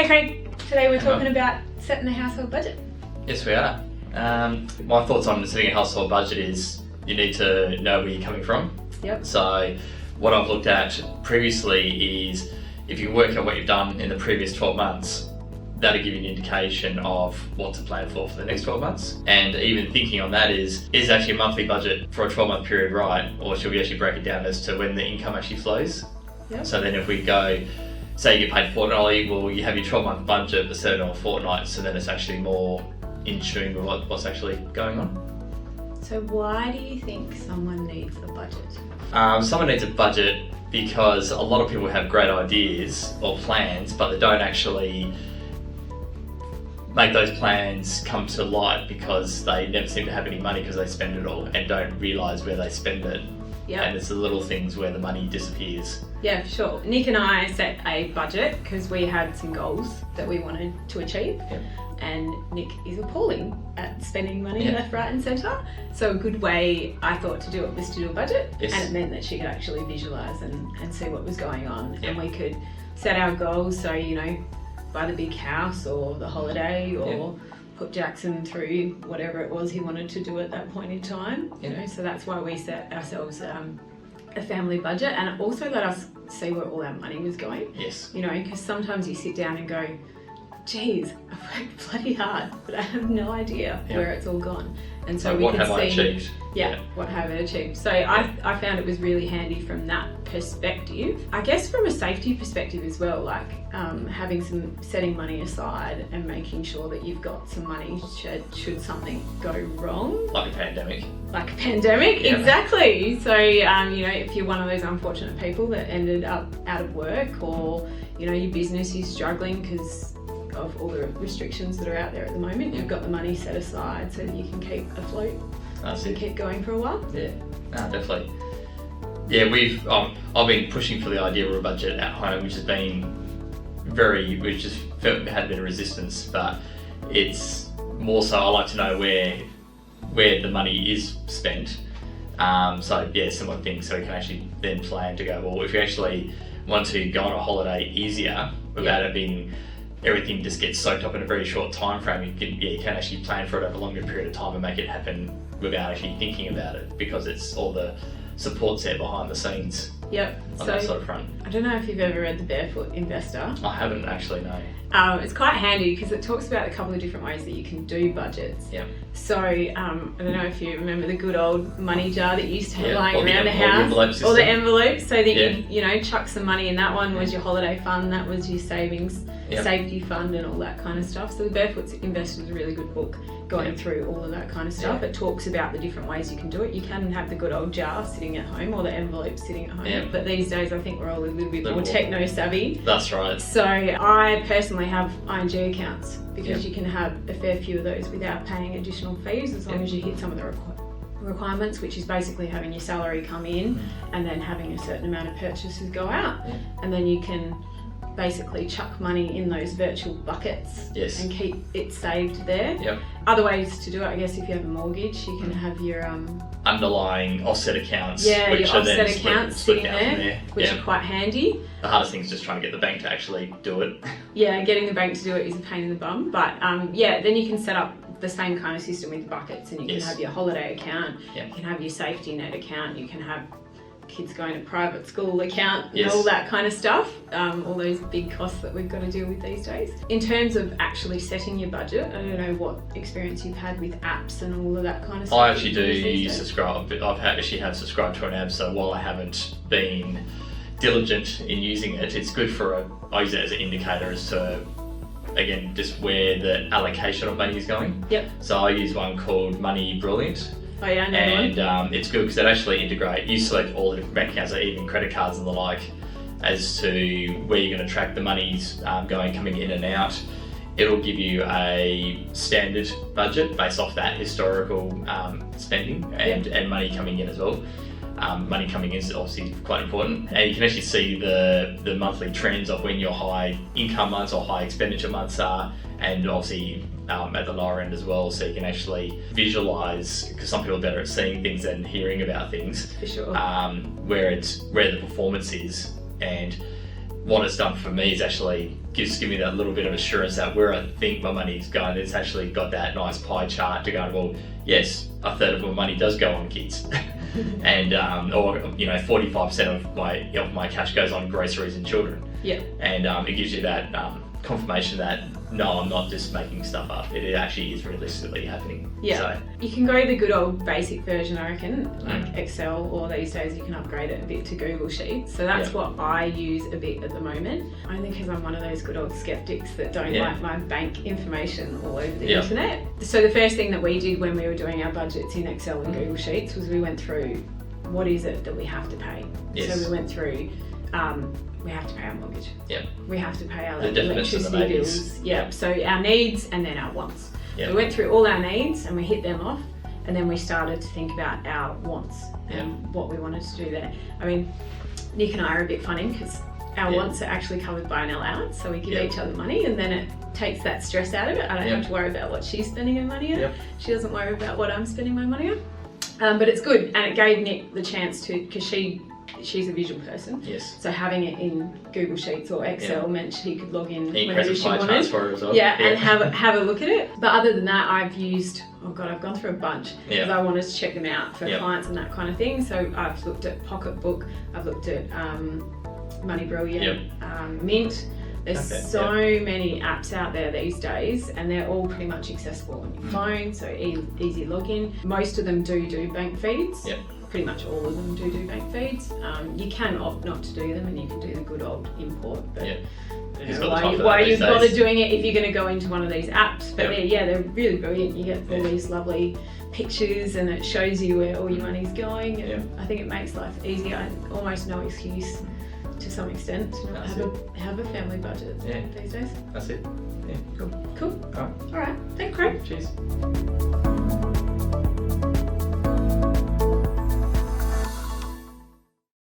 Hey Craig, today we're talking about setting a household budget. Yes, we are. My thoughts on setting a household budget is you need to know where you're coming from. Yep. So what I've looked at previously is if you work out what you've done in the previous 12 months, that'll give you an indication of what to plan for the next 12 months. And even thinking on that is actually a monthly budget for a 12-month period right? Or should we actually break it down as to when the income actually flows? Yep. So then if we go, say you get paid fortnightly, well you have your 12-month budget but set it on a fortnight, so then it's actually more in tune with what's actually going on. So why do you think someone needs a budget? Someone needs a budget because a lot of people have great ideas or plans, but they don't actually make those plans come to light because they never seem to have any money because they spend it all and don't realise where they spend it. Yeah. And it's the little things where the money disappears. Yeah, for sure. Nick and I set a budget because we had some goals that we wanted to achieve. Yep. And Nick is appalling at spending money Yeah. left, right and centre. So a good way I thought to do it was to do a budget. Yes. And it meant that she could actually visualise and see what was going on. Yeah. And we could set our goals, so, you know, buy the big house or the holiday or put Jackson through whatever it was he wanted to do at that point in time. Yeah. You know, so that's why we set ourselves a family budget, and it also let us see where all our money was going. Yes. You know, because sometimes you sit down and go, geez, I've worked bloody hard, but I have no idea where it's all gone. And so we what can have see, I achieved? Yeah, what have I achieved? So I found it was really handy from that perspective. I guess from a safety perspective as well, like having setting money aside and making sure that you've got some money should something go wrong. Like a pandemic. Like a pandemic, Yeah. Exactly. So, you know, if you're one of those unfortunate people that ended up out of work, or, you know, your business is struggling because of all the restrictions that are out there at the moment, you've got the money set aside so that you can keep afloat and keep going for a while. Yeah, no, definitely. Yeah, I've been pushing for the idea of a budget at home, which has been we just felt had a bit of resistance, but it's more so I like to know where the money is spent. So yeah, similar things, so we can actually then plan to go, well, if you actually want to go on a holiday easier without it being everything just gets soaked up in a very short time frame, you can actually plan for it over a longer period of time and make it happen without actually thinking about it, because it's all the supports there behind the scenes. Yep. On that sort of front. I don't know if you've ever read The Barefoot Investor. I haven't actually, no. It's quite handy because it talks about a couple of different ways that you can do budgets. Yeah. So I don't know if you remember the good old money jar that you used to have lying around the house, or the envelopes, so that you know, chuck some money in. That one was your holiday fund, that was your savings, safety fund, and all that kind of stuff. So The Barefoot Investor is a really good book going through all of that kind of stuff. It talks about the different ways you can do it. You can have the good old jar sitting at home or the envelope sitting at home, but these days I think we're all a little bit more techno savvy. That's right. So I personally have ING accounts because you can have a fair few of those without paying additional fees, as long as you hit some of the requirements, which is basically having your salary come in and then having a certain amount of purchases go out, and then you can basically chuck money in those virtual buckets and keep it saved there. Yep. Other ways to do it, I guess, if you have a mortgage, you can have your underlying offset accounts. Yeah, which your are then offset accounts split sitting down there, which are quite handy. The hardest thing is just trying to get the bank to actually do it. Yeah, getting the bank to do it is a pain in the bum, but then you can set up the same kind of system with buckets, and you can have your holiday account, you can have your safety net account, you can have kids going to private school account, and all that kind of stuff, all those big costs that we've got to deal with these days. In terms of actually setting your budget, I don't know what experience you've had with apps and all of that kind of stuff. I actually do subscribe, but I've actually have subscribed to an app, so while I haven't been diligent in using it, it's good I use it as an indicator as to, again, just where the allocation of money is going. Yep. So I use one called Money Brilliant. Oh yeah, I know one. It's good because it actually integrates, you select all the different bank accounts, even credit cards and the like, as to where you're going to track the monies coming in and out. It'll give you a standard budget based off that historical spending and money coming in as well. Money coming in is obviously quite important, and you can actually see the monthly trends of when your high income months or high expenditure months are, and obviously at the lower end as well, so you can actually visualize, because some people are better at seeing things than hearing about things. For sure. Where the performance is, and what it's done for me is actually give me that little bit of assurance that where I think my money's going, it's actually got that nice pie chart to go, well, yes, a third of my money does go on kids. And or 45% of my cash goes on groceries and children. Yeah. And it gives you that confirmation that no, I'm not just making stuff up. It actually is realistically happening. Yeah. So, you can go the good old basic version, I reckon, like Excel, or these days you can upgrade it a bit to Google Sheets. So that's what I use a bit at the moment, only because I'm one of those good old skeptics that don't like my bank information all over the internet. So the first thing that we did when we were doing our budgets in Excel and Google Sheets was we went through what is it that we have to pay. Yes. So we went through we have to pay our mortgage. Yep. We have to pay our The electricity bills. Yeah. So our needs and then our wants. Yep. We went through all our needs and we hit them off, and then we started to think about our wants and what we wanted to do there. I mean, Nick and I are a bit funny because our wants are actually covered by an allowance, so we give each other money, and then it takes that stress out of it. I don't have to worry about what she's spending her money on. She doesn't worry about what I'm spending my money on. But it's good, and it gave Nick the chance to, because she's a visual person. Yes. So having it in Google Sheets or Excel meant she could log in whenever she wanted. Transfer as well. And have a look at it. But other than that, I've used, I've gone through a bunch because I wanted to check them out for clients and that kind of thing. So I've looked at Pocketbook, I've looked at Money Brilliant, Mint. There's so many apps out there these days, and they're all pretty much accessible on your phone, so easy login. Most of them do bank feeds. Pretty much all of them do bank feeds. You can opt not to do them, and you can do the good old import. But I don't know why you bother doing it if you're going to go into one of these apps. But they're really brilliant. You get all these lovely pictures, and it shows you where all your money's going. And I think it makes life easier. Almost no excuse to some extent to not have a family budget these days. That's it. Yeah, cool. Cool. All right. Thanks, Craig. Cheers.